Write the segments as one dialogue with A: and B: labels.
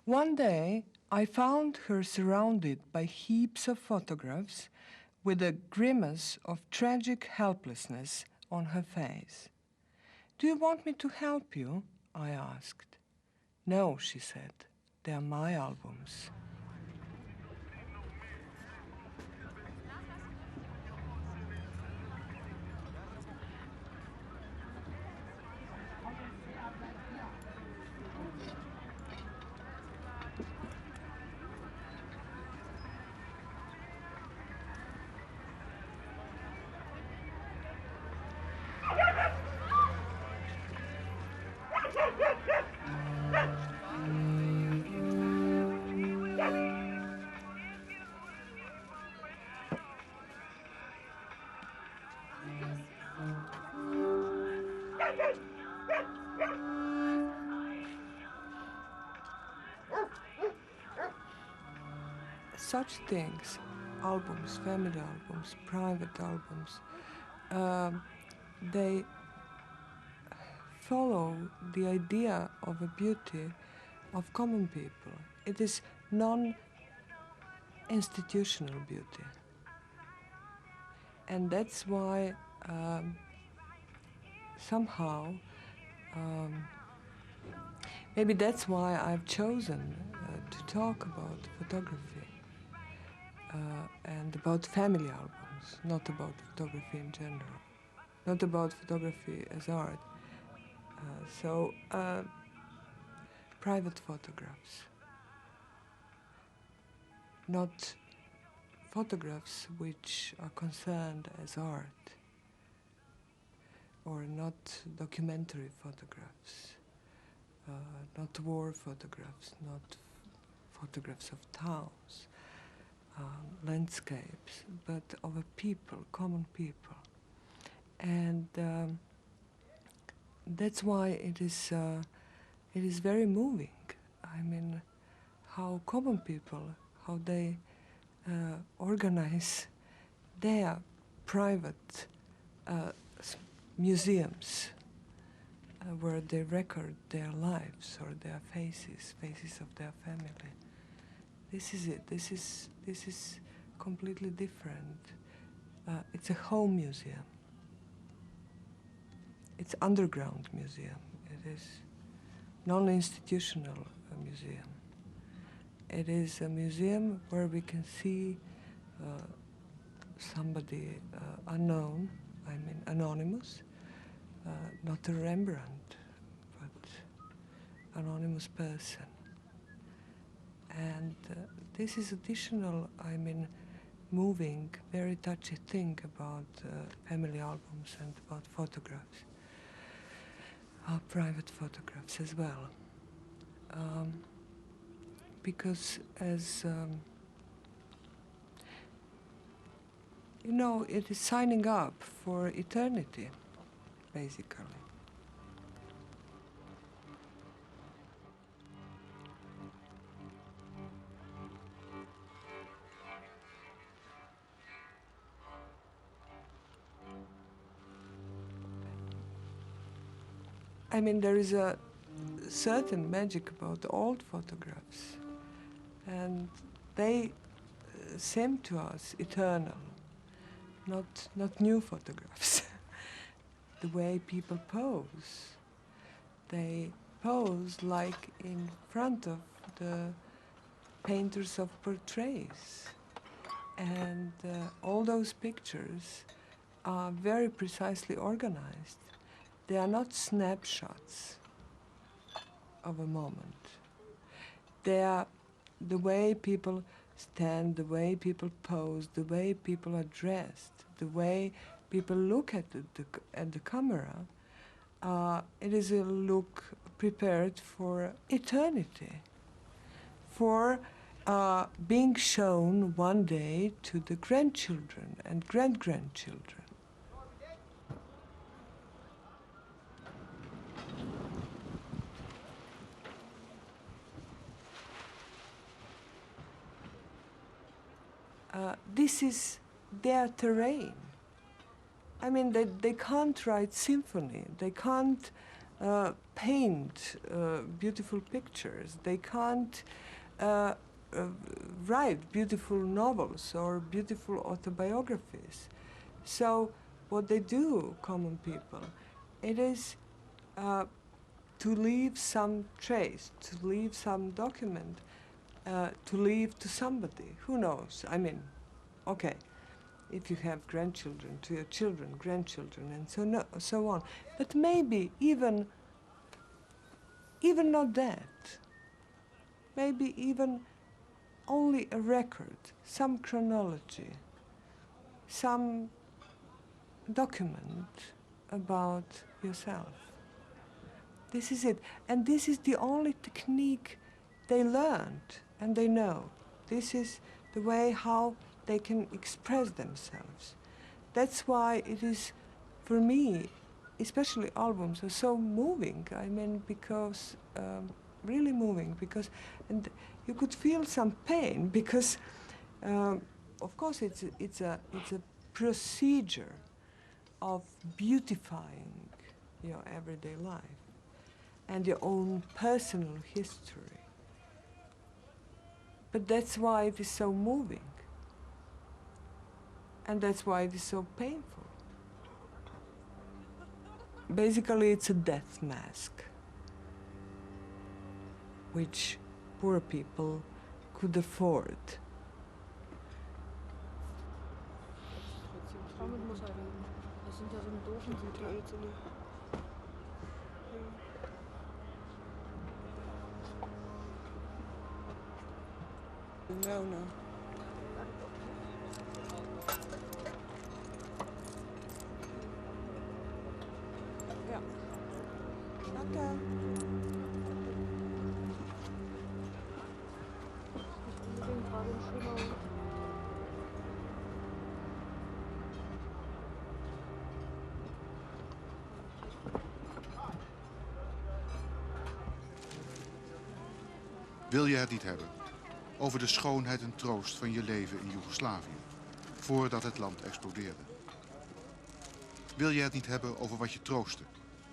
A: One day, I found her surrounded by heaps of photographs with a grimace of tragic helplessness on her face. "Do you want me to help you?" I asked. "No," she said. "They are my albums." Such things, albums, family albums, private albums, they follow the idea of a beauty of common people. It is non-institutional beauty. And that's why somehow, maybe that's why I've chosen to talk about photography. And about family albums, not about photography in general, not about photography as art. Private photographs, not photographs which are concerned as art, or not documentary photographs, not war photographs, not photographs of towns. Landscapes, but of a people, common people. And that's why it is very moving. I mean, how common people, how they organize their private museums where they record their lives or their faces of their family. This is it. This is completely different. It's a home museum. It's underground museum. It is non-institutional museum. It is a museum where we can see somebody unknown, I mean anonymous, not a Rembrandt, but anonymous person. And this is additional, I mean, moving, very touchy thing about family albums and about photographs, private photographs as well. Because as, you know, it is signing up for eternity, basically. I mean, there is a certain magic about old photographs, and they seem to us eternal, not new photographs. The way people pose, they pose like in front of the painters of portraits, and all those pictures are very precisely organized. They are not snapshots of a moment. They are the way people stand, the way people pose, the way people are dressed, the way people look at the camera. It is a look prepared for eternity, for being shown one day to the grandchildren and great-grandchildren. This is their terrain. I mean, they can't write symphony. They can't paint beautiful pictures. They can't write beautiful novels or beautiful autobiographies. So what they do, common people, it is to leave some trace, to leave some document, to leave to somebody. Who knows? I mean, okay, if you have grandchildren, to your children, grandchildren, and so on. But maybe even not that. Maybe even only a record, some chronology, some document about yourself. This is it. And this is the only technique they learned and they know. This is the way how they can express themselves. That's why it is, for me, especially albums are so moving. I mean, because, really moving, because, and you could feel some pain because, of course, it's a procedure of beautifying your everyday life and your own personal history. But that's why it is so moving. And that's why it is so painful. Basically, it's a death mask, which poor people could afford.
B: No.
A: Ja. Danke.
C: Wil je het niet hebben over de schoonheid en troost van je leven in Joegoslavië, voordat het land explodeerde? Wil je het niet hebben over wat je troostte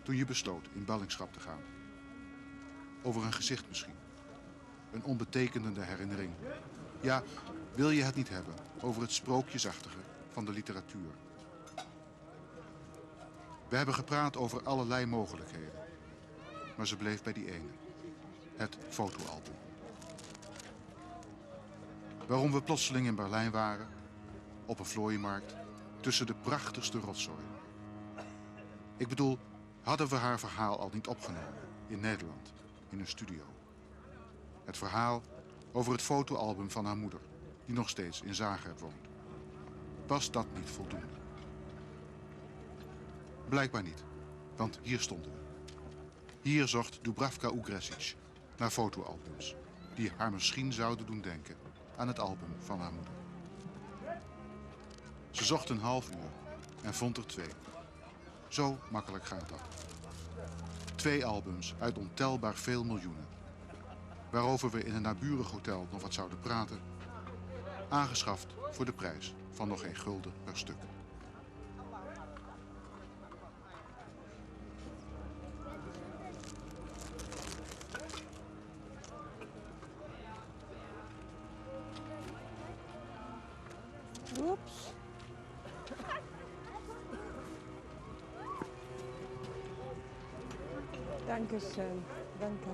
C: toen je besloot in ballingschap te gaan? Over een gezicht misschien, een onbetekenende herinnering. Ja, wil je het niet hebben over het sprookjesachtige van de literatuur? We hebben gepraat over allerlei mogelijkheden, maar ze bleef bij die ene, het fotoalbum. Waarom we plotseling in Berlijn waren, op een vlooienmarkt, tussen de prachtigste rotzooi. Ik bedoel, hadden we haar verhaal al niet opgenomen in Nederland, in een studio? Het verhaal over het fotoalbum van haar moeder, die nog steeds in Zagreb woont. Was dat niet voldoende? Blijkbaar niet, want hier stonden we. Hier zocht Dubravka Ugrešic naar fotoalbums die haar misschien zouden doen denken aan het album van haar moeder. Ze zocht een half uur en vond er 2. Zo makkelijk gaat dat. 2 albums uit ontelbaar veel miljoenen. Waarover we in een naburig hotel nog wat zouden praten. Aangeschaft voor de prijs van nog geen gulden per stuk.
A: Oeps. Danke schön. Danke.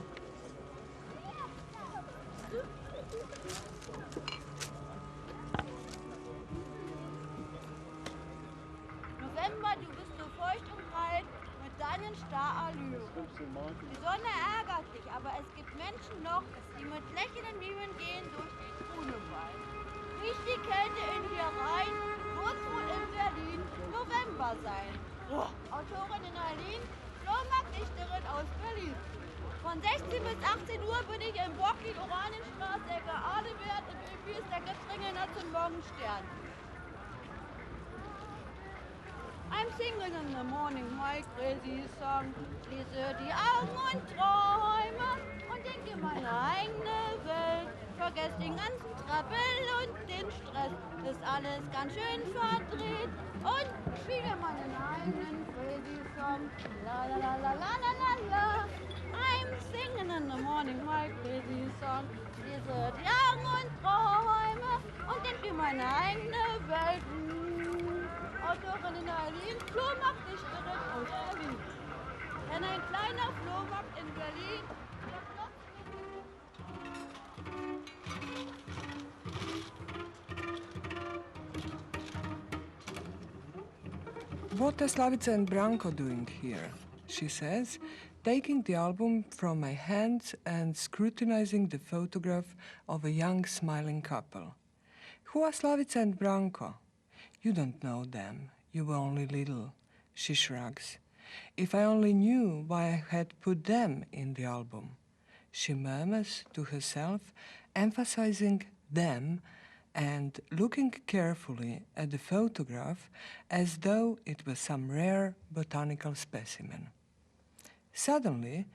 D: November, du bist so feucht und kalt mit deinen Starallüren. Die Sonne ärgert dich, aber es gibt Menschen noch, die mit lächelnden Mienen gehen durch den grünen Wald. Riecht die Kälte in dir rein, muss wohl in Berlin November sein. Autorin in Berlin, Flohmarktdichterin aus Berlin. Von 16 bis 18 Uhr bin ich im Brooklyn, Oranienstraße, Ecke Adewert, im Öpis, der Getringener zum Morgenstern. I'm singing in the morning, my crazy song. Schließe die Augen und träume und denke meine eigene Welt. vergesst den ganzen Trabell und den Stress. Ist alles ganz schön verdreht und spiele meinen eigenen crazy Song. La la la la la la la la. I'm singing in the morning my crazy song. Diese Jagen und Träume und denk mir meine eigene Welt. Autorin in Berlin, Flohmarkt, Dichterin aus Berlin. Denn ein kleiner Flohmarkt in Berlin.
A: What are Slavica and Branko doing here? She says, taking the album from my hands and scrutinizing the photograph of a young smiling couple. Who are Slavica and Branko? You don't know them, you were only little, she shrugs. If I only knew why I had put them in the album. She murmurs to herself, emphasizing them and looking carefully at the photograph as though it was some rare botanical specimen. Suddenly,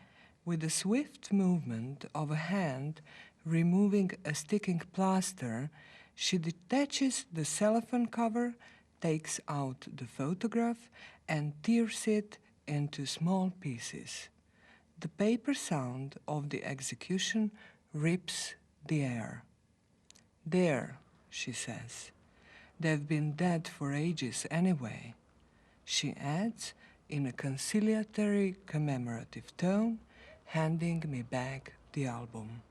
A: with a swift movement of a hand removing a sticking plaster, she detaches the cellophane cover, takes out the photograph and tears it into small pieces. The paper sound of the execution rips the air. There, she says. They've been dead for ages anyway. She adds in a conciliatory commemorative tone, handing me back the album.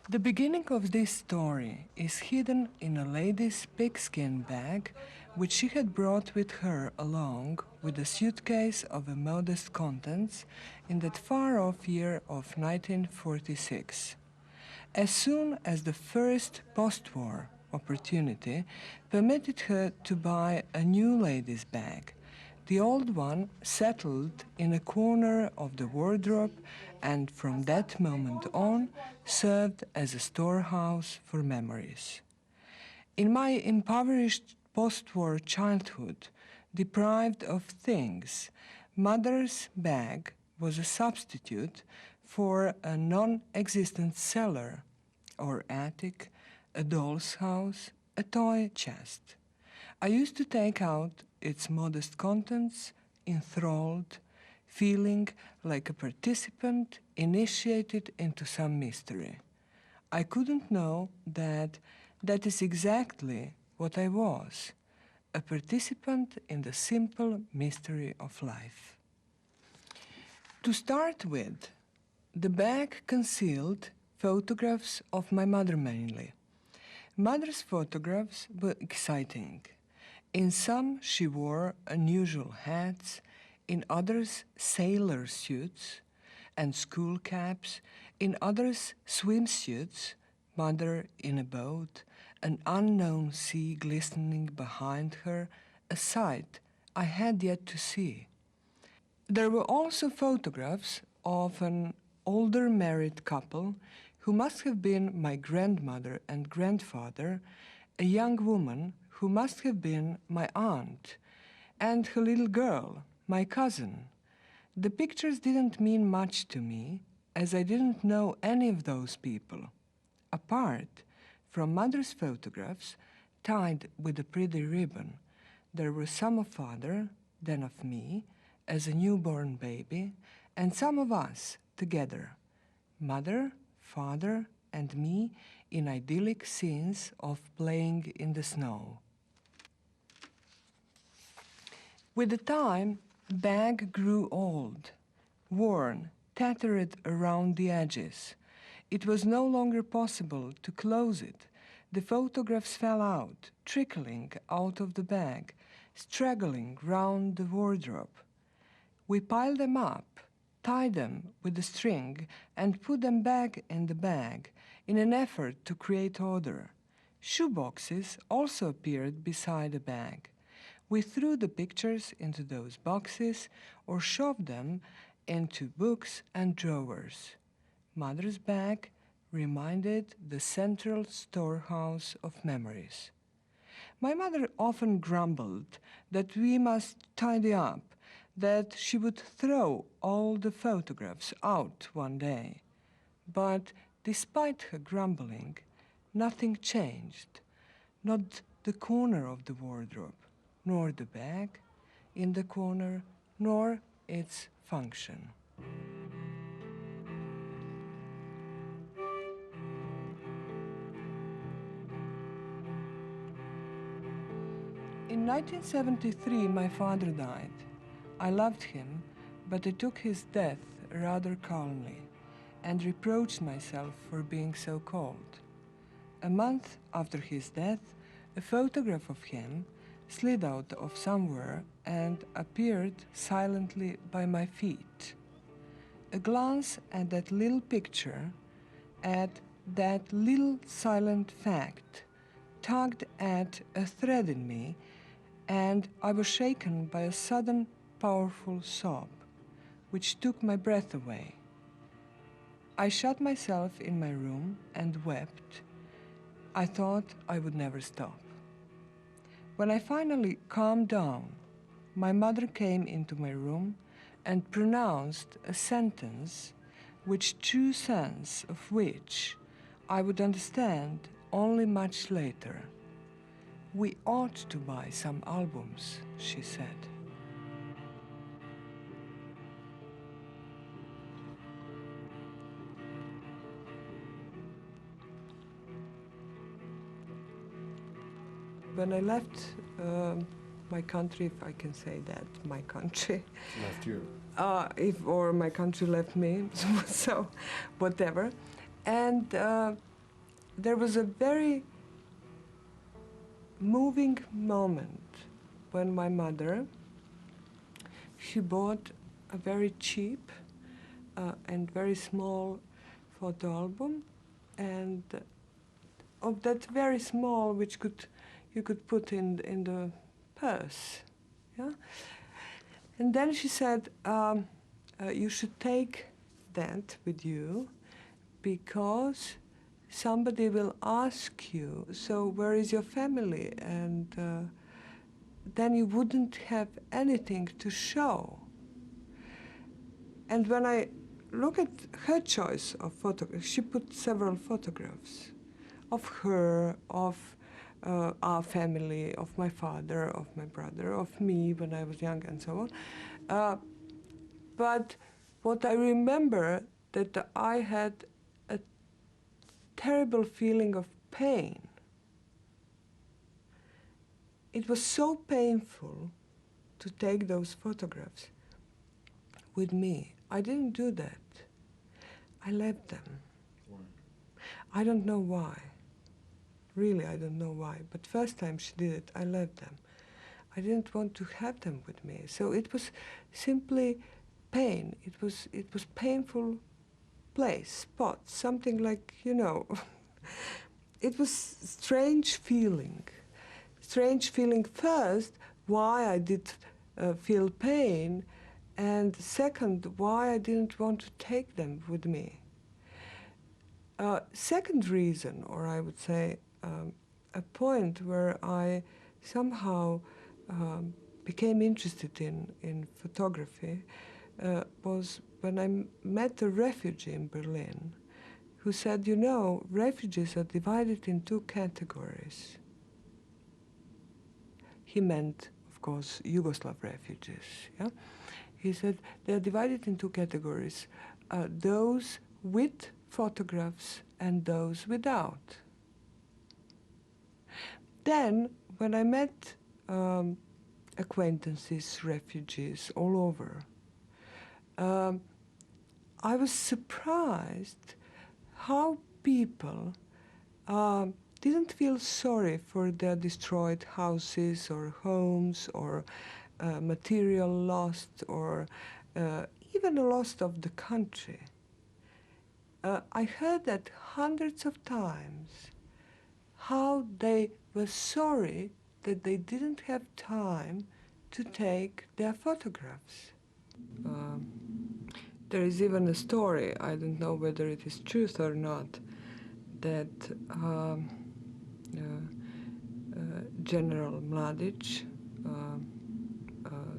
A: The beginning of this story is hidden in a lady's pigskin bag which she had brought with her along with a suitcase of a modest contents in that far-off year of 1946. As soon as the first post-war opportunity permitted her to buy a new lady's bag, the old one settled in a corner of the wardrobe and from that moment on served as a storehouse for memories. In my impoverished post-war childhood, deprived of things, mother's bag was a substitute for a non-existent cellar or attic, a doll's house, a toy chest. I used to take out its modest contents, enthralled, feeling like a participant initiated into some mystery. I couldn't know that that is exactly what I was, a participant in the simple mystery of life. To start with, the bag concealed photographs of my mother mainly. Mother's photographs were exciting. In some she wore unusual hats, in others sailor suits and school caps, in others swimsuits, mother in a boat, an unknown sea glistening behind her, a sight I had yet to see. There were also photographs of an older married couple who must have been my grandmother and grandfather, a young woman who must have been my aunt, and her little girl, my cousin. The pictures didn't mean much to me, as I didn't know any of those people. Apart from mother's photographs, tied with a pretty ribbon, there were some of father, then of me, as a newborn baby, and some of us together, mother, father, and me in idyllic scenes of playing in the snow. With the time, the bag grew old, worn, tattered around the edges. It was no longer possible to close it. The photographs fell out, trickling out of the bag, straggling round the wardrobe. We piled them up, tied them with a string, and put them back in the bag in an effort to create order. Shoeboxes also appeared beside the bag. We threw the pictures into those boxes or shoved them into books and drawers. Mother's bag reminded the central storehouse of memories. My mother often grumbled that we must tidy up, that she would throw all the photographs out one day. But despite her grumbling, nothing changed. Not the corner of the wardrobe, nor the bag in the corner, nor its function. In 1973, my father died. I loved him, but I took his death rather calmly and reproached myself for being so cold. A month after his death, a photograph of him slid out of somewhere and appeared silently by my feet. A glance at that little picture, at that little silent fact, tugged at a thread in me, and I was shaken by a sudden, powerful sob, which took my breath away. I shut myself in my room and wept. I thought I would never stop. When I finally calmed down, my mother came into my room and pronounced a sentence which true sense of which I would understand only much later. "We ought to buy some albums," she said. When I left my country, if I can say that, my country.
B: Left you.
A: Or my country left me, so whatever. And there was a very moving moment when my mother, she bought a very cheap and very small photo album, and of that very small, which you could put in the purse, yeah. And then she said, "You should take that with you, because somebody will ask you, so where is your family?" And then you wouldn't have anything to show. And when I look at her choice of photographs, she put several photographs of her, of our family, of my father, of my brother, of me when I was young, and so on. But what I remember, that I had a terrible feeling of pain. It was so painful to take those photographs with me. I didn't do that. I left them.
B: Why?
A: I don't know why. Really, I don't know why. But first time she did it, I left them. I didn't want to have them with me. So it was simply pain. It was painful place, spot, something like, you know. It was strange feeling. Strange feeling first, why I did feel pain, and second, why I didn't want to take them with me. Second reason, or I would say a point where I somehow became interested in photography was when I met a refugee in Berlin who said, you know, refugees are divided in two categories. He meant, of course, Yugoslav refugees. Yeah? He said they are divided in two categories, those with photographs and those without. Then, when I met acquaintances, refugees all over, I was surprised how people didn't feel sorry for their destroyed houses or homes or material lost or even a loss of the country. I heard that hundreds of times, how they were sorry that they didn't have time to take their photographs. There is even a story, I don't know whether it is truth or not, that General Mladic,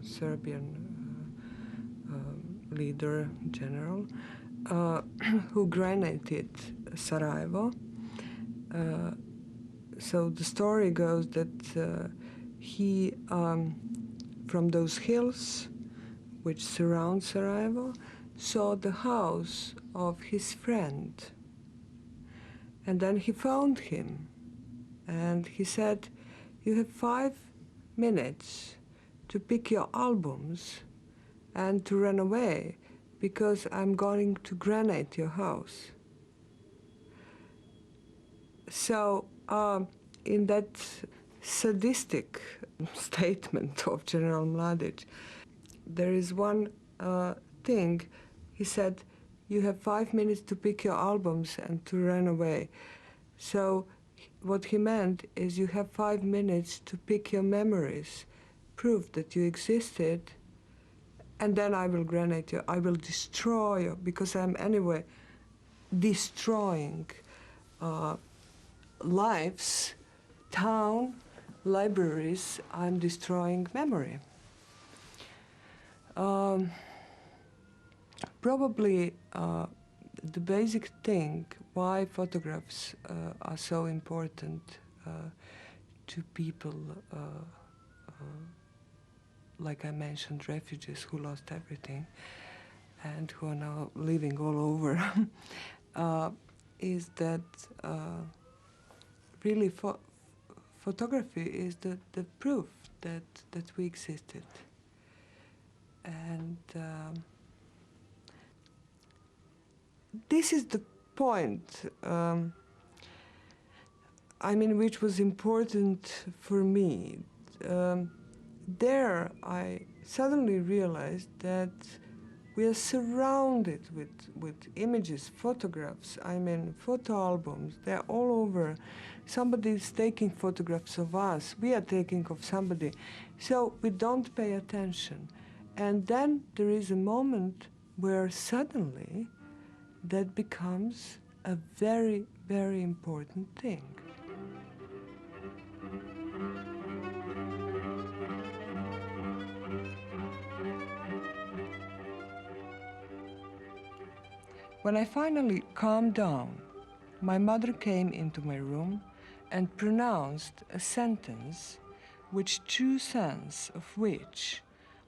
A: Serbian leader, general, who granated Sarajevo. So the story goes that he, from those hills which surround Sarajevo, saw the house of his friend. And then he found him. And he said, "You have 5 minutes to pick your albums and to run away, because I'm going to grenade your house." So in that sadistic statement of General Mladic, there is one thing. He said, "You have 5 minutes to pick your albums and to run away." So what he meant is you have 5 minutes to pick your memories, prove that you existed, and then I will grenade you, I will destroy you, because I'm anyway destroying lives, town, libraries, I'm destroying memory. Probably the basic thing why photographs are so important to people, like I mentioned, refugees who lost everything and who are now living all over, is that really photography is the proof that we existed. And this is the point, I mean, which was important for me. There I suddenly realized that we are surrounded with images, photographs, I mean, photo albums, they're all over. Somebody is taking photographs of us, we are taking of somebody. So we don't pay attention. And then there is a moment where suddenly that becomes a very, very important thing. When I finally calmed down, my mother came into my room and pronounced a sentence which true sense of which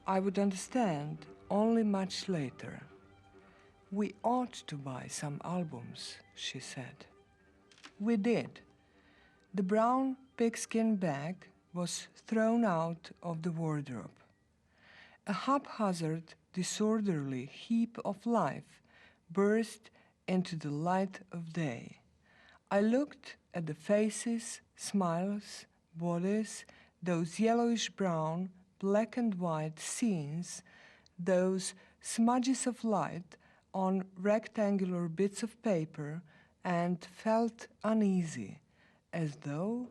A: I would understand only much later. "We ought to buy some albums," she said. We did. The brown pigskin bag was thrown out of the wardrobe. A haphazard, disorderly heap of life burst into the light of day. I looked at the faces, smiles, bodies, those yellowish-brown, black and white scenes, those smudges of light on rectangular bits of paper, and felt uneasy, as though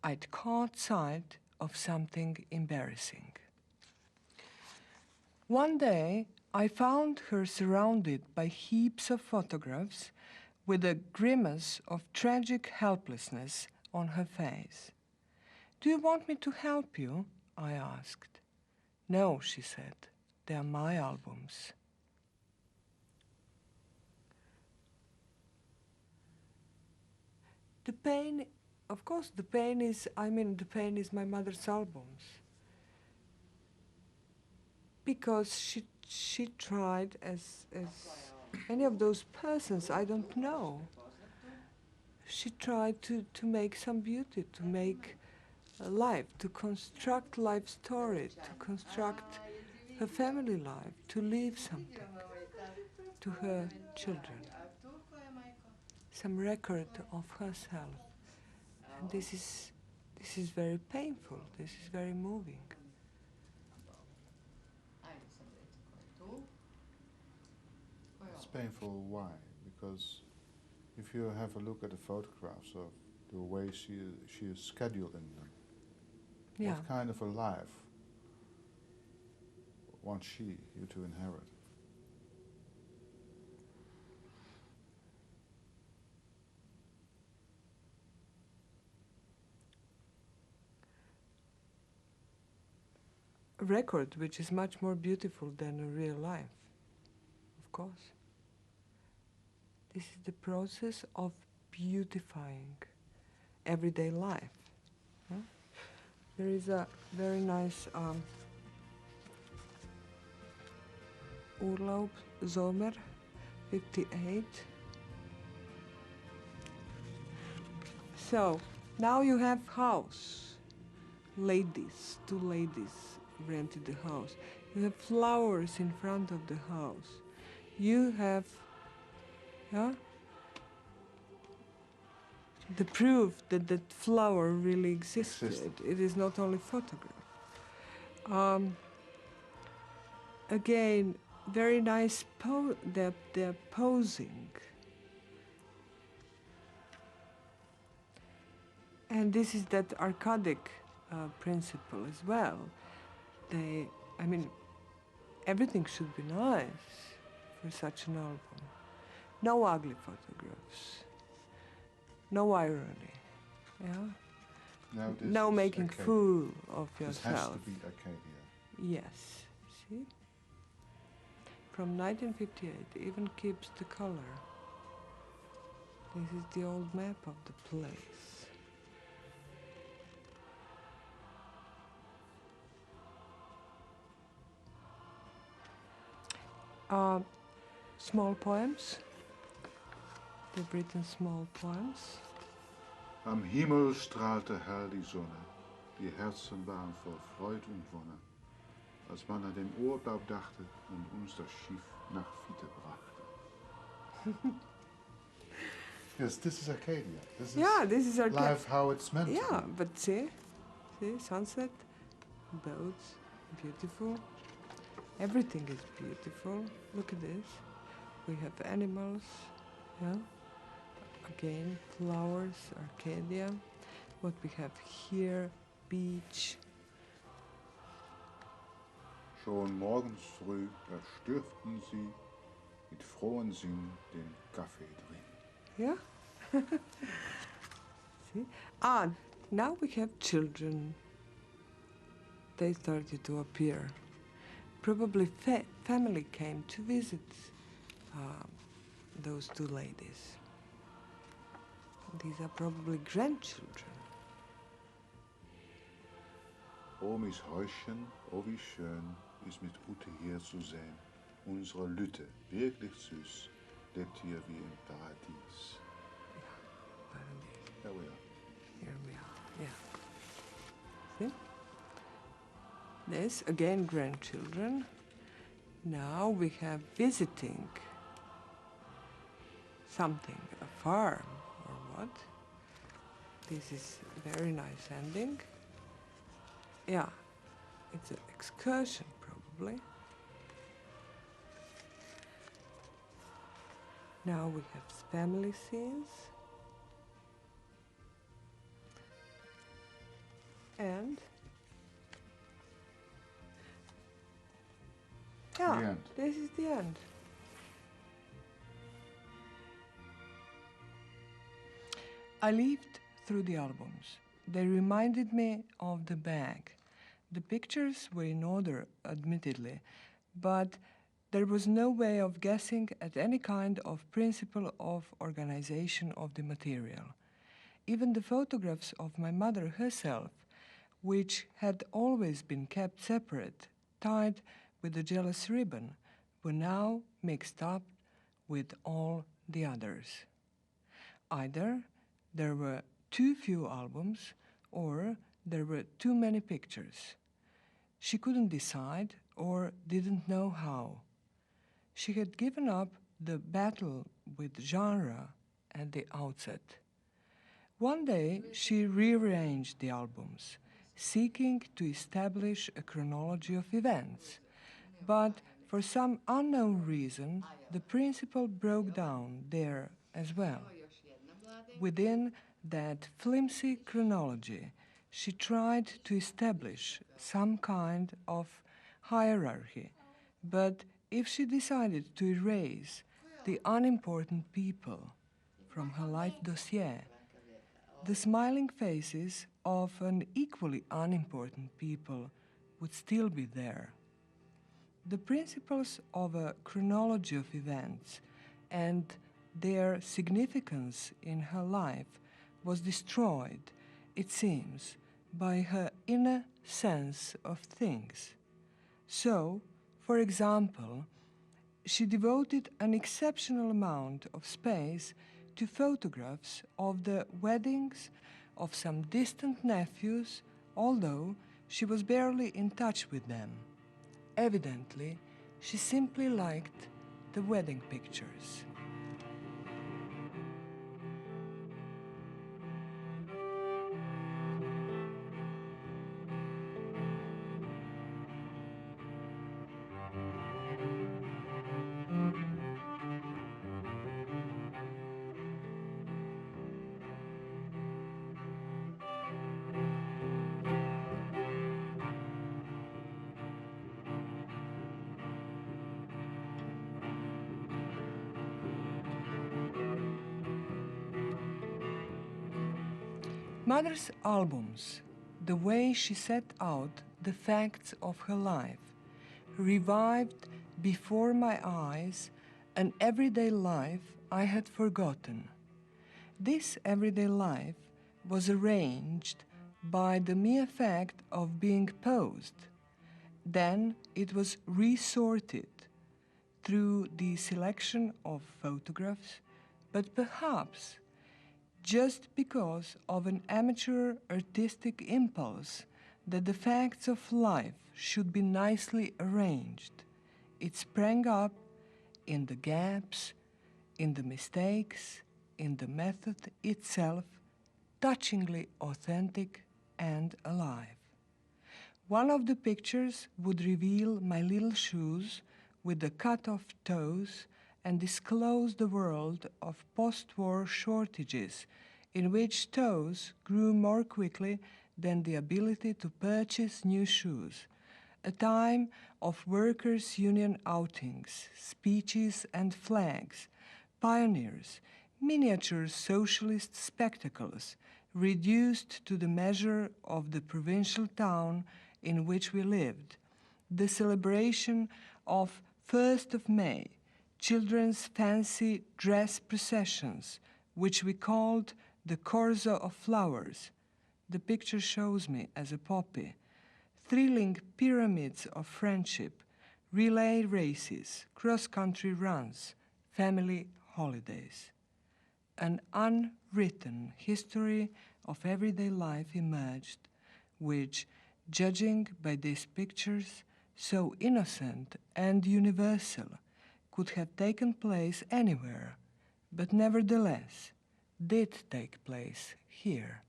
A: I'd caught sight of something embarrassing. One day, I found her surrounded by heaps of photographs with a grimace of tragic helplessness on her face. "Do you want me to help you?" I asked. "No," she said, "they are my albums." The pain, of course, the pain is my mother's albums. Because she tried, as any of those persons, I don't know. She tried to make some beauty, to make a life, to construct life story, to construct her family life, to leave something to her children, some record of herself. And this is very painful, this is very moving.
C: It's painful, why? Because if you have a look at the photographs of the way she is scheduled in them,
A: Yeah.
C: what kind of a life wants you to inherit?
A: record which is much more beautiful than a real life, of course. This is the process of beautifying everyday life. Huh? There is a very nice Urlaub, Zomer, 58. So, now you have house. Ladies, two ladies rented the house. You have flowers in front of the house. You have, yeah, the proof that that flower really existed. It is not only photograph. Again, very nice they're posing. And this is that archaic principle as well. I mean, everything should be nice for such an album. No ugly photographs. No irony. Yeah? No making
C: Arcadia.
A: fool of yourself.
C: This has to be Arcadia.
A: Yes. See? From 1958, even keeps the color. This is the old map of the place. Small poems. They've written small poems.
C: Am Himmel strahlte hell die Sonne, die Herzen waren voll Freud und Wonne, als man an den Urlaub dachte und uns das Schiff nach Fiete brachte. Yes, this is Arcadia. This is
A: Arcadia.
C: Life how it's meant to
A: Yeah,
C: be.
A: but see, sunset, boats, beautiful. Everything is beautiful. Look at this. We have animals, yeah. Again, flowers, Arcadia. What we have here, beach.
C: Schon morgens früh, da stürften sie mit frohen Sinn den Kaffee drin.
A: Yeah? See? Now we have children. They started to appear. Probably family came to visit those two ladies. These are probably grandchildren.
C: Omis Häuschen, oh wie schön, ist mit Ute hier zu sehen. Unsere Lütte, wirklich süß, lebt hier wie im Paradies.
A: Yeah, Paradies.
C: There we are.
A: Here we are, yeah. See? This, again, grandchildren. Now we have visiting something, a farm or what. This is a very nice ending. Yeah, it's an excursion probably. Now we have family scenes. And yeah,
C: The end.
A: this is the end. I leafed through the albums. They reminded me of the bag. The pictures were in order, admittedly, but there was no way of guessing at any kind of principle of organization of the material. Even the photographs of my mother herself, which had always been kept separate, tied with a jealous ribbon, were now mixed up with all the others. Either there were too few albums, or there were too many pictures. She couldn't decide or didn't know how. She had given up the battle with genre at the outset. One day she rearranged the albums, seeking to establish a chronology of events. But for some unknown reason, the principle broke down there as well. Within that flimsy chronology, she tried to establish some kind of hierarchy, but if she decided to erase the unimportant people from her life dossier, the smiling faces of an equally unimportant people would still be there. The principles of a chronology of events and their significance in her life was destroyed, it seems, by her inner sense of things. So, for example, she devoted an exceptional amount of space to photographs of the weddings of some distant nephews, although she was barely in touch with them. Evidently, she simply liked the wedding pictures. Mother's albums, the way she set out the facts of her life, revived before my eyes an everyday life I had forgotten. This everyday life was arranged by the mere fact of being posed. Then it was resorted through the selection of photographs, but perhaps just because of an amateur artistic impulse that the facts of life should be nicely arranged, it sprang up in the gaps, in the mistakes, in the method itself, touchingly authentic and alive. One of the pictures would reveal my little shoes with the cut-off toes and disclose the world of post-war shortages in which toes grew more quickly than the ability to purchase new shoes, a time of workers' union outings, speeches and flags, pioneers, miniature socialist spectacles reduced to the measure of the provincial town in which we lived, the celebration of 1st of May, children's fancy dress processions, which we called the Corso of Flowers. The picture shows me as a poppy. Thrilling pyramids of friendship, relay races, cross-country runs, family holidays. An unwritten history of everyday life emerged, which, judging by these pictures, so innocent and universal, could have taken place anywhere, but nevertheless did take place here.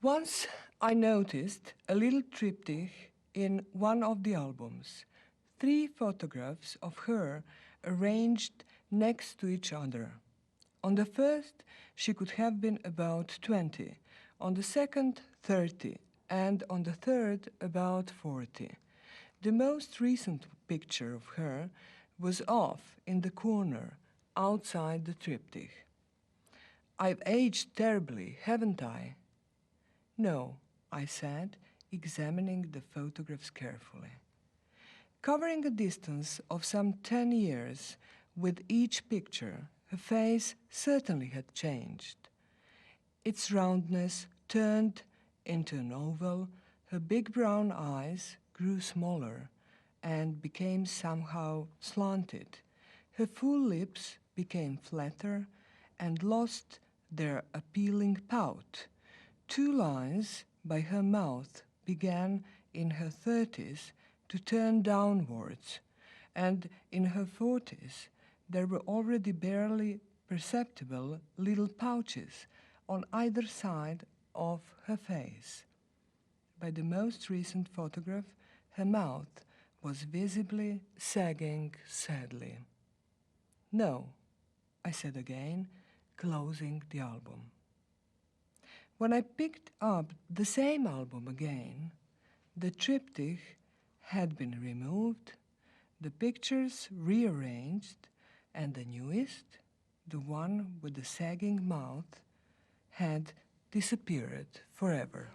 A: Once I noticed a little triptych in one of the albums, 3 photographs of her arranged next to each other. On the first, she could have been about 20, on the second, 30, and on the third, about 40. The most recent picture of her was off in the corner, outside the triptych. I've aged terribly, haven't I? No, I said, examining the photographs carefully. Covering a distance of some 10 years with each picture, her face certainly had changed. Its roundness turned into an oval, her big brown eyes grew smaller and became somehow slanted. Her full lips became flatter and lost their appealing pout. 2 lines by her mouth began in her 30s to turn downwards, and in her 40s there were already barely perceptible little pouches on either side of her face. By the most recent photograph, her mouth was visibly sagging sadly. No, I said again, closing the album. When I picked up the same album again, the triptych had been removed, the pictures rearranged, and the newest, the one with the sagging mouth, had disappeared forever.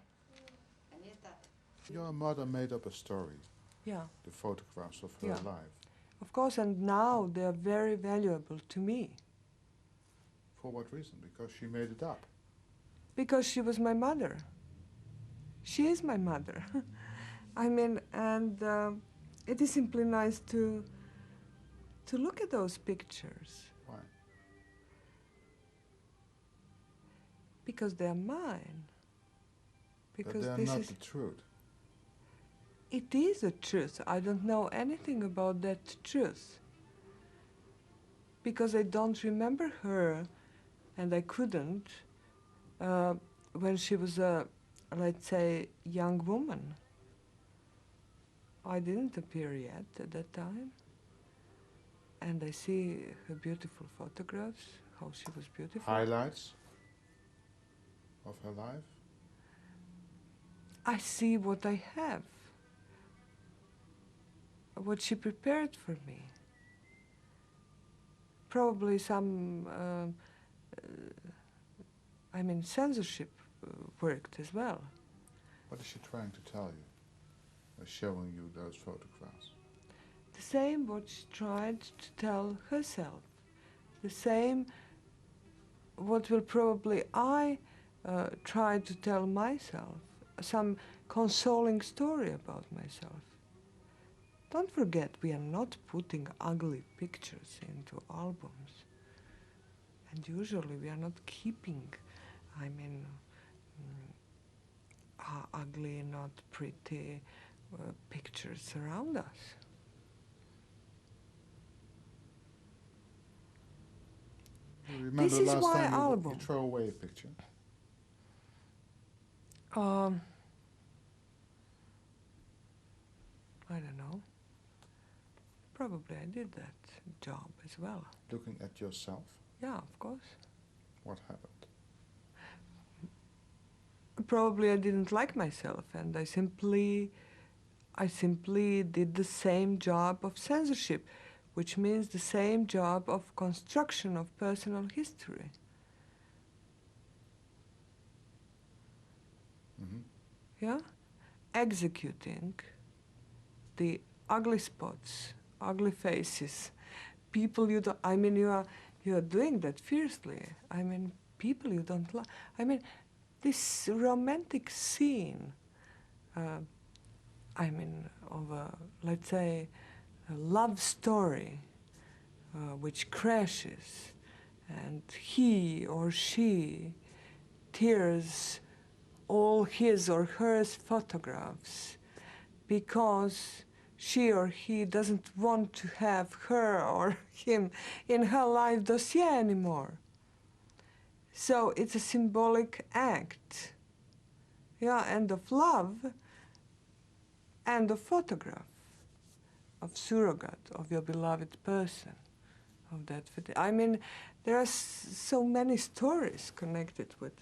C: Your mother made up a story,
A: Yeah,
C: the photographs of her
A: Yeah.
C: life.
A: of course, and now they are very valuable to me.
C: For what reason? Because she made it up.
A: Because she was my mother. She is my mother. I mean, and it is simply nice to look at those pictures.
C: Why?
A: Because they are mine.
C: But
A: Because
C: they are
A: this
C: not
A: is...
C: the truth.
A: It is a truth. I don't know anything about that truth. Because I don't remember her, and I couldn't, when she was a, let's say, young woman. I didn't appear yet at that time. And I see her beautiful photographs, how she was beautiful.
C: Highlights of her life.
A: I see what I have, what she prepared for me. Probably some, I mean, censorship worked as well.
C: What is she trying to tell you by showing you those photographs?
A: The same what she tried to tell herself. The same what will probably I try to tell myself. Some consoling story about myself. Don't forget, we are not putting ugly pictures into albums. And usually we are not keeping, I mean, ugly, not pretty pictures around us.
C: You remember
A: This is
C: last
A: why
C: time you
A: album.
C: throw away a picture?
A: I don't know. Probably I did that job as well.
C: Looking at yourself?
A: Yeah, of course.
C: What happened?
A: Probably I didn't like myself, and I simply did the same job of censorship, which means the same job of construction of personal history.
C: Mm-hmm.
A: Yeah? Executing the ugly spots, ugly faces, people you don't, I mean, you are doing that fiercely. I mean, people you don't like. I mean, this romantic scene, I mean, of a, let's say, a love story which crashes, and he or she tears all his or her photographs because she or he doesn't want to have her or him in her life dossier anymore. So it's a symbolic act, yeah, and of love, and of photograph, of surrogate, of your beloved person, of that. I mean, there are so many stories connected with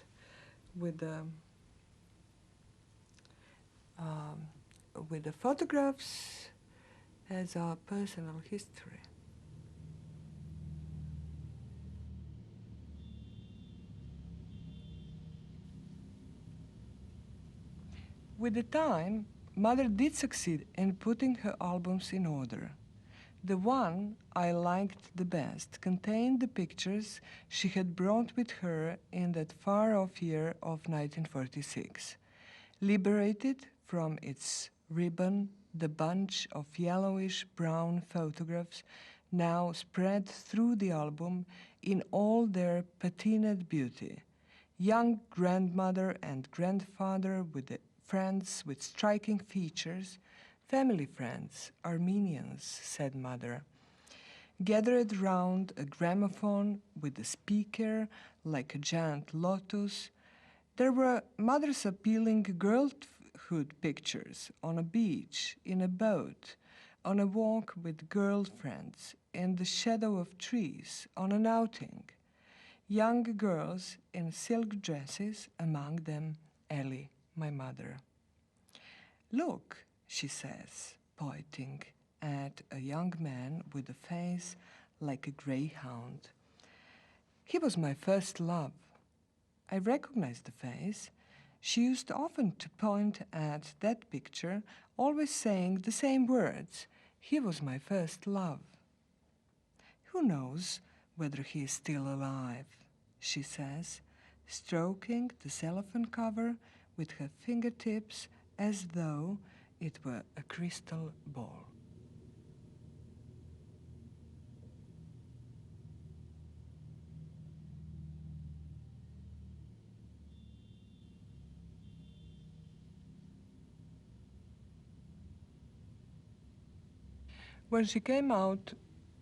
A: the photographs as our personal history. With the time, Mother did succeed in putting her albums in order. The one I liked the best contained the pictures she had brought with her in that far-off year of 1946. Liberated from its ribbon, the bunch of yellowish-brown photographs now spread through the album in all their patinaed beauty. Young grandmother and grandfather with the friends with striking features, family friends, Armenians, said Mother, gathered round a gramophone with a speaker like a giant lotus. There were Mother's appealing girlhood pictures on a beach, in a boat, on a walk with girlfriends, in the shadow of trees, on an outing. Young girls in silk dresses, among them Ellie, my mother. Look, she says, pointing at a young man with a face like a greyhound. He was my first love. I recognized the face She used often to point at that picture, always saying the same words. He was my first love. Who knows whether he is still alive, she says, stroking the cellophane cover with her fingertips as though it were a crystal ball. When she came out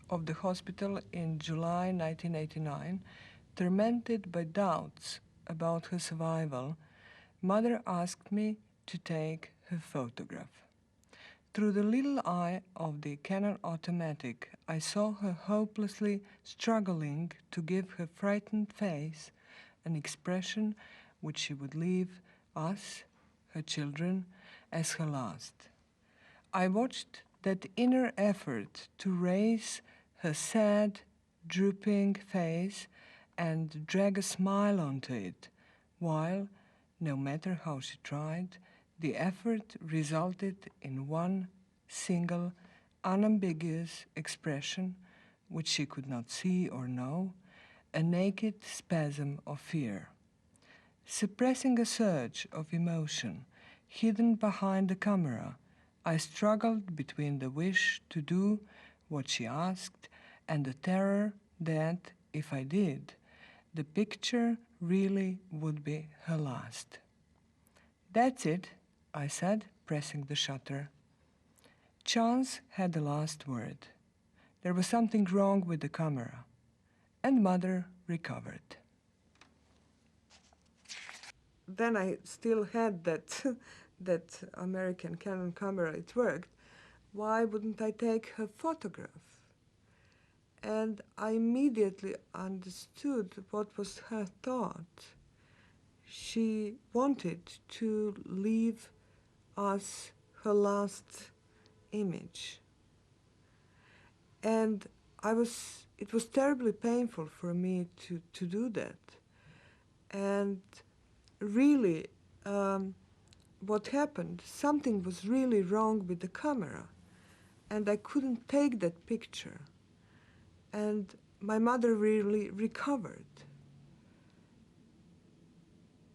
A: of the hospital in July 1989, tormented by doubts about her survival, Mother asked me to take her photograph. Through the little eye of the Canon automatic, I saw her hopelessly struggling to give her frightened face an expression which she would leave us, her children, as her last. I watched that inner effort to raise her sad, drooping face and drag a smile onto it, while, no matter how she tried, the effort resulted in one single, unambiguous expression which she could not see or know, a naked spasm of fear. Suppressing a surge of emotion hidden behind the camera, I struggled between the wish to do what she asked and the terror that, if I did, the picture really would be her last. "That's it," I said, pressing the shutter. Chance had the last word. There was something wrong with the camera, and Mother recovered. Then I still had that American Canon camera, it worked. Why wouldn't I take her photograph? And I immediately understood what was her thought. She wanted to leave us her last image. And it was terribly painful for me to do that. And really, what happened, something was really wrong with the camera, and I couldn't take that picture. And my mother really recovered.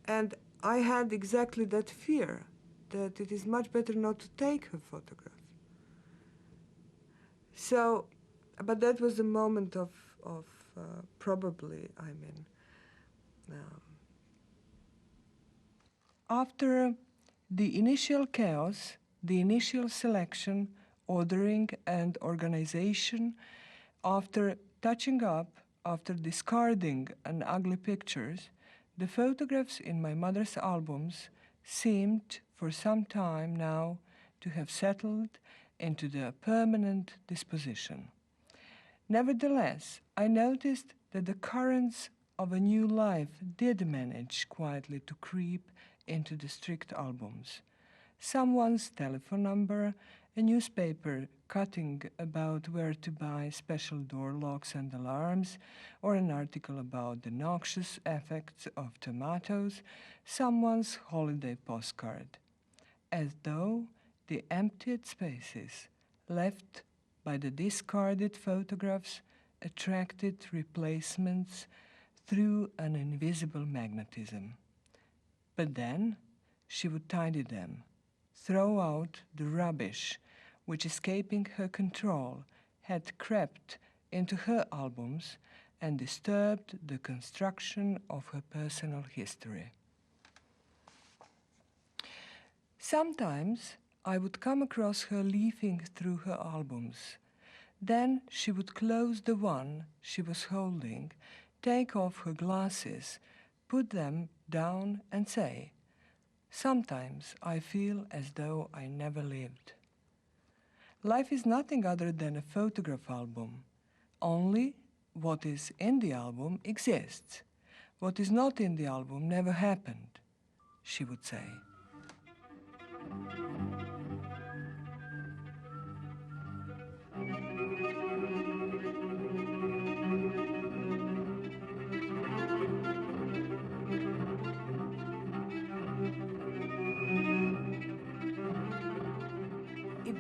A: And I had exactly that fear, that it is much better not to take her photograph. So, but that was a moment of probably, after the initial chaos, the initial selection, ordering and organization, after touching up, after discarding an ugly pictures, the photographs in my mother's albums seemed for some time now to have settled into their permanent disposition. Nevertheless, I noticed that the currents of a new life did manage quietly to creep into the strict albums. Someone's telephone number, a newspaper cutting about where to buy special door locks and alarms, or an article about the noxious effects of tomatoes, someone's holiday postcard, as though the emptied spaces left by the discarded photographs attracted replacements through an invisible magnetism. But then she would tidy them, throw out the rubbish which, escaping her control, had crept into her albums and disturbed the construction of her personal history. Sometimes I would come across her leafing through her albums. Then she would close the one she was holding, take off her glasses, put them down and say, "Sometimes I feel as though I never lived." Life is nothing other than a photograph album. Only what is in the album exists. What is not in the album never happened, she would say.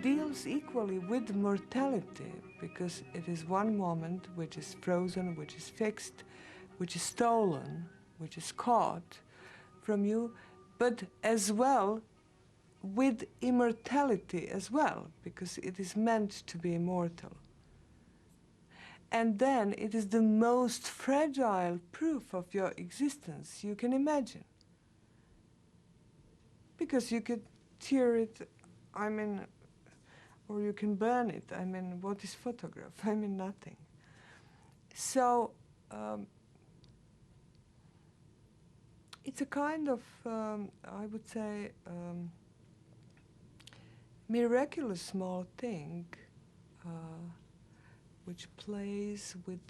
A: deals equally with mortality, because it is one moment which is frozen, which is fixed, which is stolen, which is caught from you, but as well with immortality as well, because it is meant to be immortal. And then it is the most fragile proof of your existence you can imagine. Because you could tear it, I mean, or you can burn it. I mean, what is photograph? I mean, nothing. So it's a kind of, I would say, miraculous small thing which plays with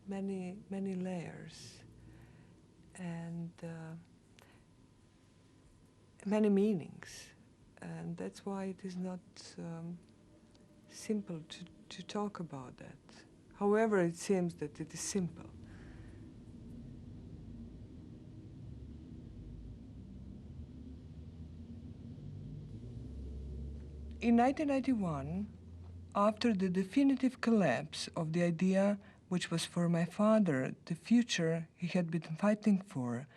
A: many layers and many meanings, and that's why it is not simple to talk about that. However, it seems that it is simple. In 1991, after the definitive collapse of the idea which was for my father the future he had been fighting for,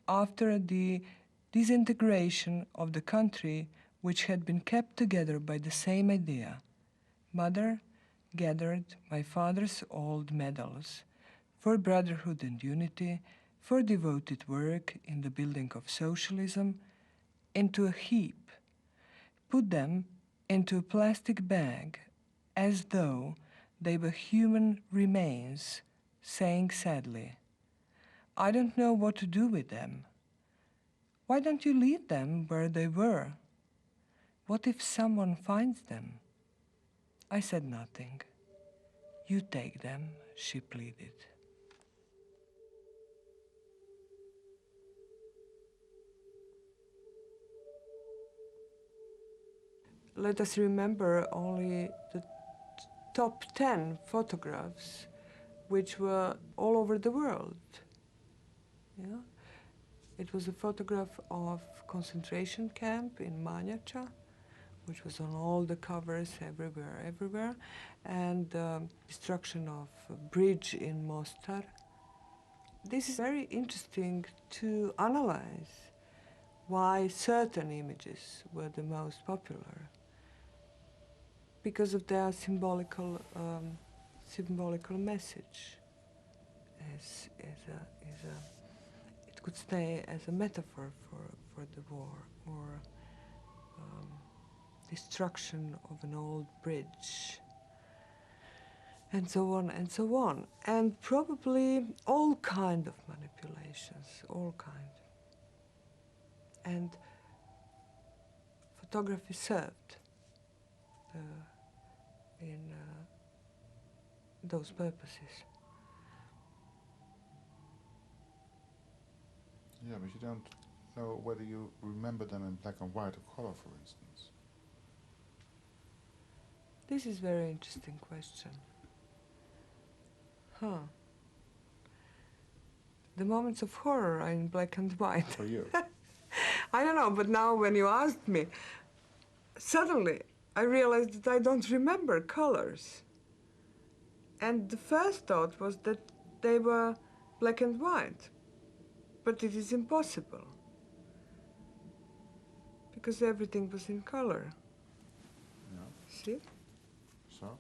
A: after the disintegration of the country which had been kept together by the same idea, Mother gathered my father's old medals for brotherhood and unity, for devoted work in the building of socialism, into a heap, put them into a plastic bag as though they were human remains, saying sadly, "I don't know what to do with them. Why don't you leave them where they were? What if someone finds them?" I said nothing. "You take them," she pleaded. Let us remember only the top 10 photographs which were all over the world. Yeah? It was a photograph of concentration camp in Manjača, which was on all the covers everywhere, and destruction of a bridge in Mostar. This is very interesting to analyze why certain images were the most popular, because of their symbolical message. It could stay as a metaphor for the war, or destruction of an old bridge, and so on and so on. And probably all kind of manipulations, all kind. And photography served in those purposes.
C: Yeah, but you don't know whether you remember them in black and white or color, for instance.
A: This is a very interesting question. The moments of horror are in black and white.
C: For you?
A: I don't know, but now when you asked me, suddenly I realized that I don't remember colors. And the first thought was that they were black and white. But it is impossible, because everything was in color.
C: Yeah.
A: See?
C: So?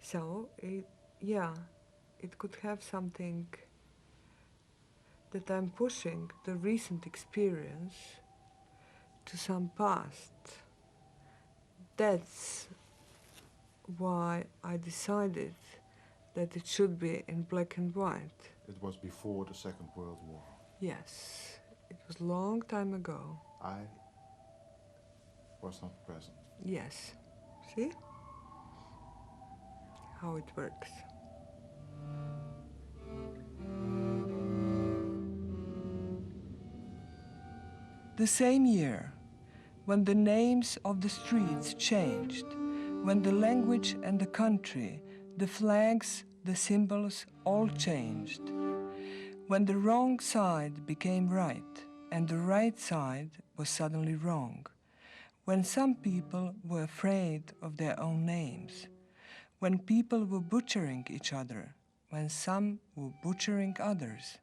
A: So, it could have something that I'm pushing the recent experience to some past. That's why I decided that it should be in black and white.
C: It was before the Second World War.
A: Yes, it was a long time ago.
C: I was not present.
A: Yes, see how it works. The same year, when the names of the streets changed, when the language and the country, the flags, the symbols all changed, when the wrong side became right, and the right side was suddenly wrong, when some people were afraid of their own names, when people were butchering each other, when some were butchering others,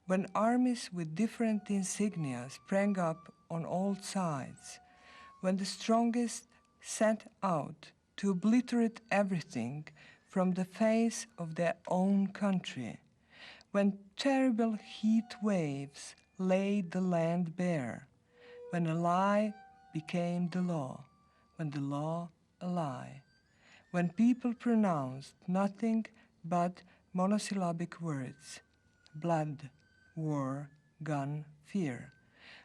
A: when armies with different insignia sprang up on all sides, when the strongest set out to obliterate everything from the face of their own country, when terrible heat waves laid the land bare, when a lie became the law, when the law a lie, when people pronounced nothing but monosyllabic words, blood, war, gun, fear,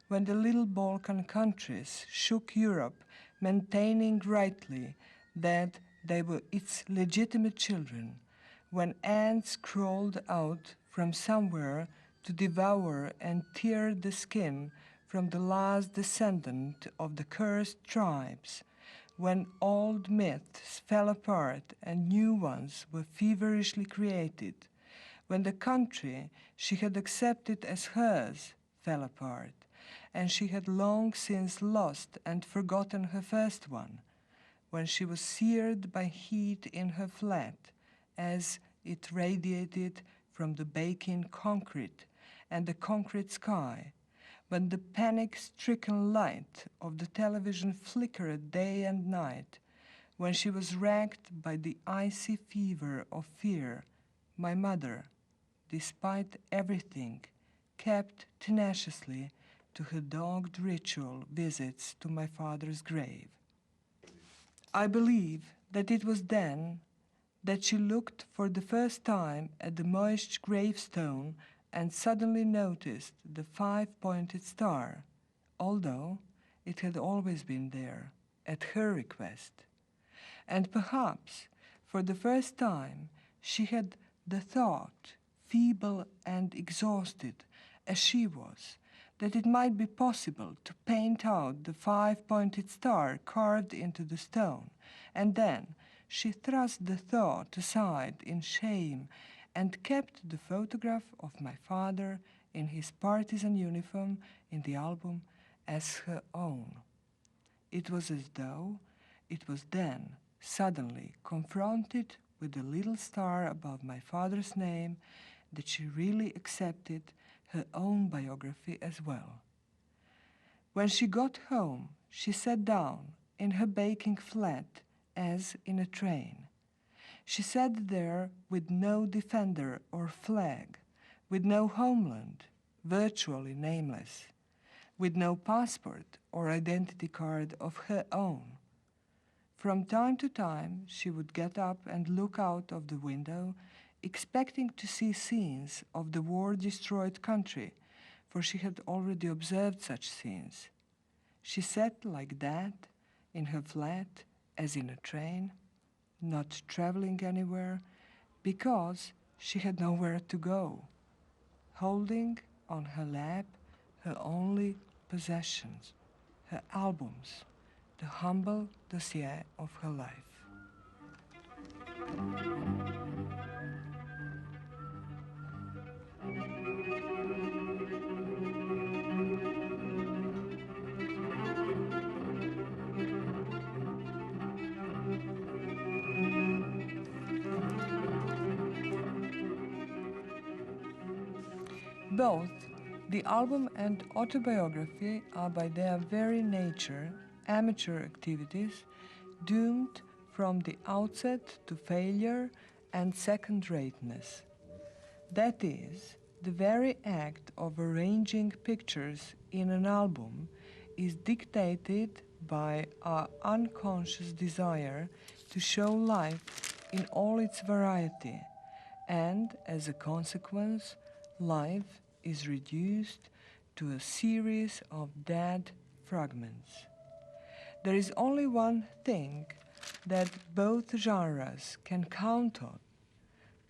A: when the little Balkan countries shook Europe, maintaining rightly that they were its legitimate children, when ants crawled out from somewhere to devour and tear the skin from the last descendant of the cursed tribes, when old myths fell apart and new ones were feverishly created, when the country she had accepted as hers fell apart, and she had long since lost and forgotten her first one, when she was seared by heat in her flat as it radiated from the baking concrete and the concrete sky, when the panic-stricken light of the television flickered day and night, when she was racked by the icy fever of fear, my mother, despite everything, kept tenaciously to her dogged ritual visits to my father's grave. I believe that it was then that she looked for the first time at the moist gravestone and suddenly noticed the five-pointed star, although it had always been there, at her request. And perhaps, for the first time, she had the thought, feeble and exhausted as she was, that it might be possible to paint out the five-pointed star carved into the stone, and then she thrust the thought aside in shame and kept the photograph of my father in his partisan uniform in the album as her own. It was as though it was then, suddenly confronted with the little star above my father's name, that she really accepted her own biography as well. When she got home, she sat down in her baking flat as in a train. She sat there with no defender or flag, with no homeland, virtually nameless, with no passport or identity card of her own. From time to time, she would get up and look out of the window, expecting to see scenes of the war-destroyed country, for she had already observed such scenes. She sat like that, in her flat, as in a train, not traveling anywhere, because she had nowhere to go, holding on her lap her only possessions, her albums, the humble dossier of her life. Both the album and autobiography are by their very nature amateur activities doomed from the outset to failure and second-rateness. That is, the very act of arranging pictures in an album is dictated by our unconscious desire to show life in all its variety, and as a consequence, life is reduced to a series of dead fragments. There is only one thing that both genres can count on,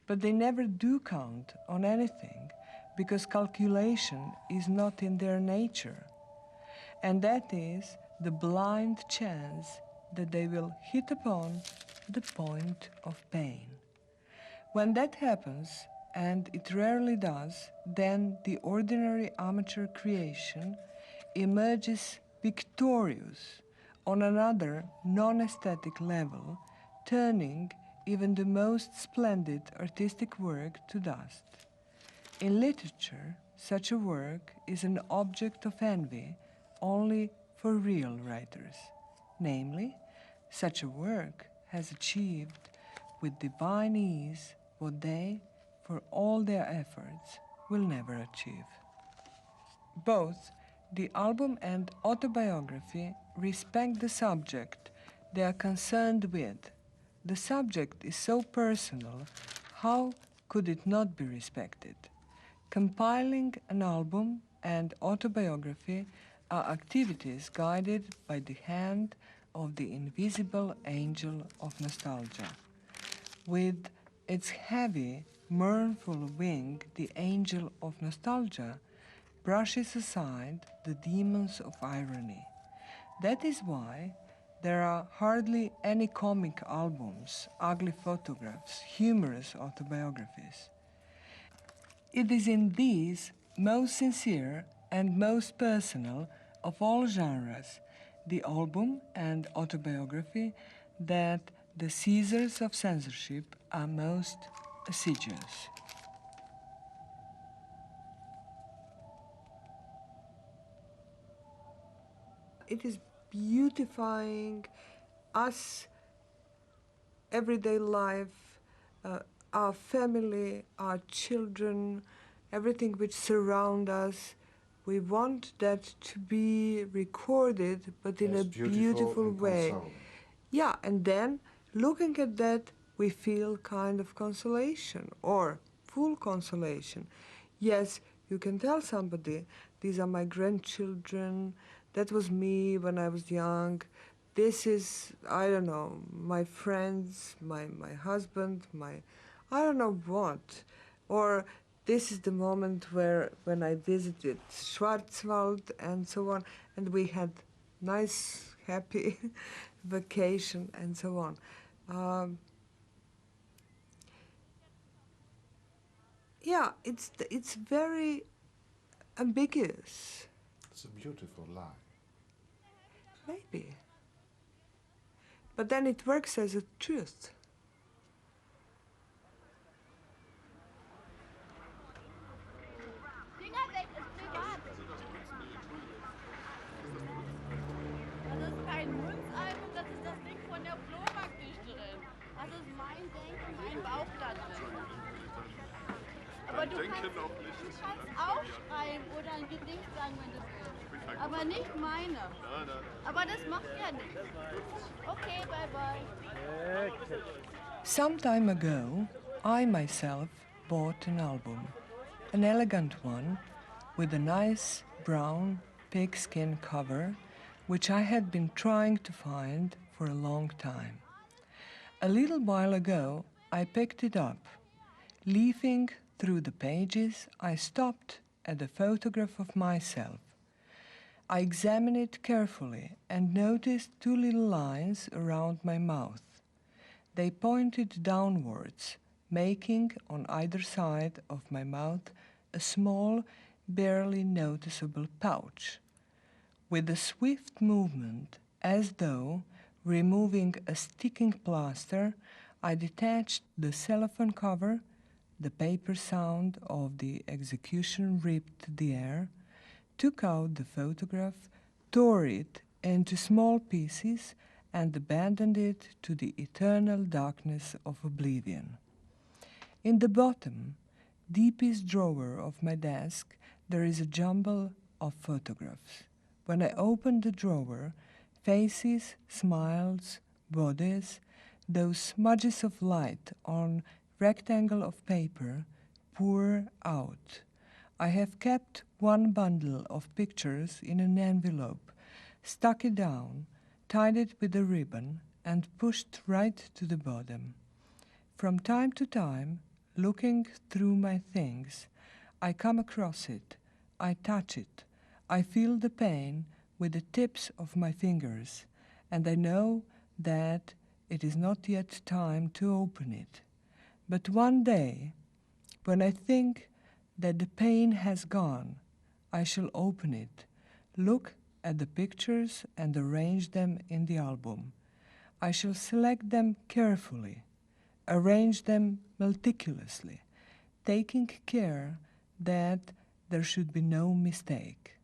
A: but they never do count on anything because calculation is not in their nature, and that is the blind chance that they will hit upon the point of pain. When that happens, and it rarely does, then the ordinary amateur creation emerges victorious on another non-aesthetic level, turning even the most splendid artistic work to dust. In literature, such a work is an object of envy only for real writers. Namely, such a work has achieved with divine ease what they, for all their efforts, will never achieve. Both the album and autobiography respect the subject they are concerned with. The subject is so personal, how could it not be respected? Compiling an album and autobiography are activities guided by the hand of the invisible angel of nostalgia. With its heavy, mournful wing, the angel of nostalgia brushes aside the demons of irony. That is why there are hardly any comic albums, ugly photographs, humorous autobiographies. It is in these most sincere and most personal of all genres, the album and autobiography, that the Caesars of censorship are most assiduous. It is beautifying us, everyday life, our family, our children, everything which surrounds us. We want that to be recorded, but in a beautiful way.
C: Consoling.
A: Yeah, and then looking at that, we feel kind of consolation or full consolation. Yes, you can tell somebody, these are my grandchildren, that was me when I was young, this is, I don't know, my friends, my husband, I don't know what. Or this is the moment when I visited Schwarzwald and so on, and we had nice, happy vacation and so on. Yeah, it's very ambiguous.
C: It's a beautiful lie.
A: Maybe. But then it works as a truth.
D: Finger weg, ist privat. Das ist kein Münzalbum, das ist das Ding von der Flohmarktdichterin. Das ist mein Denken, mein Bauch da drin. Aber du kannst auch schreiben oder ein Gedicht sagen, wenn du willst. Aber nicht meine. Aber das macht ja nichts. Okay, bye bye.
A: Some time ago, I myself bought an album, an elegant one with a nice brown pigskin cover, which I had been trying to find for a long time. A little while ago, I picked it up. Leafing through the pages, I stopped at a photograph of myself. I examined it carefully and noticed two little lines around my mouth. They pointed downwards, making on either side of my mouth a small, barely noticeable pouch. With a swift movement, as though removing a sticking plaster, I detached the cellophane cover. The paper sound of the execution ripped the air, took out the photograph, tore it into small pieces, and abandoned it to the eternal darkness of oblivion. In the bottom, deepest drawer of my desk, there is a jumble of photographs. When I open the drawer, faces, smiles, bodies, those smudges of light on rectangle of paper pour out. I have kept one bundle of pictures in an envelope, stuck it down, tied it with a ribbon, and pushed right to the bottom. From time to time, looking through my things, I come across it, I touch it, I feel the pain with the tips of my fingers, and I know that it is not yet time to open it. But one day, When I think that the pain has gone, I shall open it, look at the pictures and arrange them in the album. I shall select them carefully, arrange them meticulously, taking care that there should be no mistake.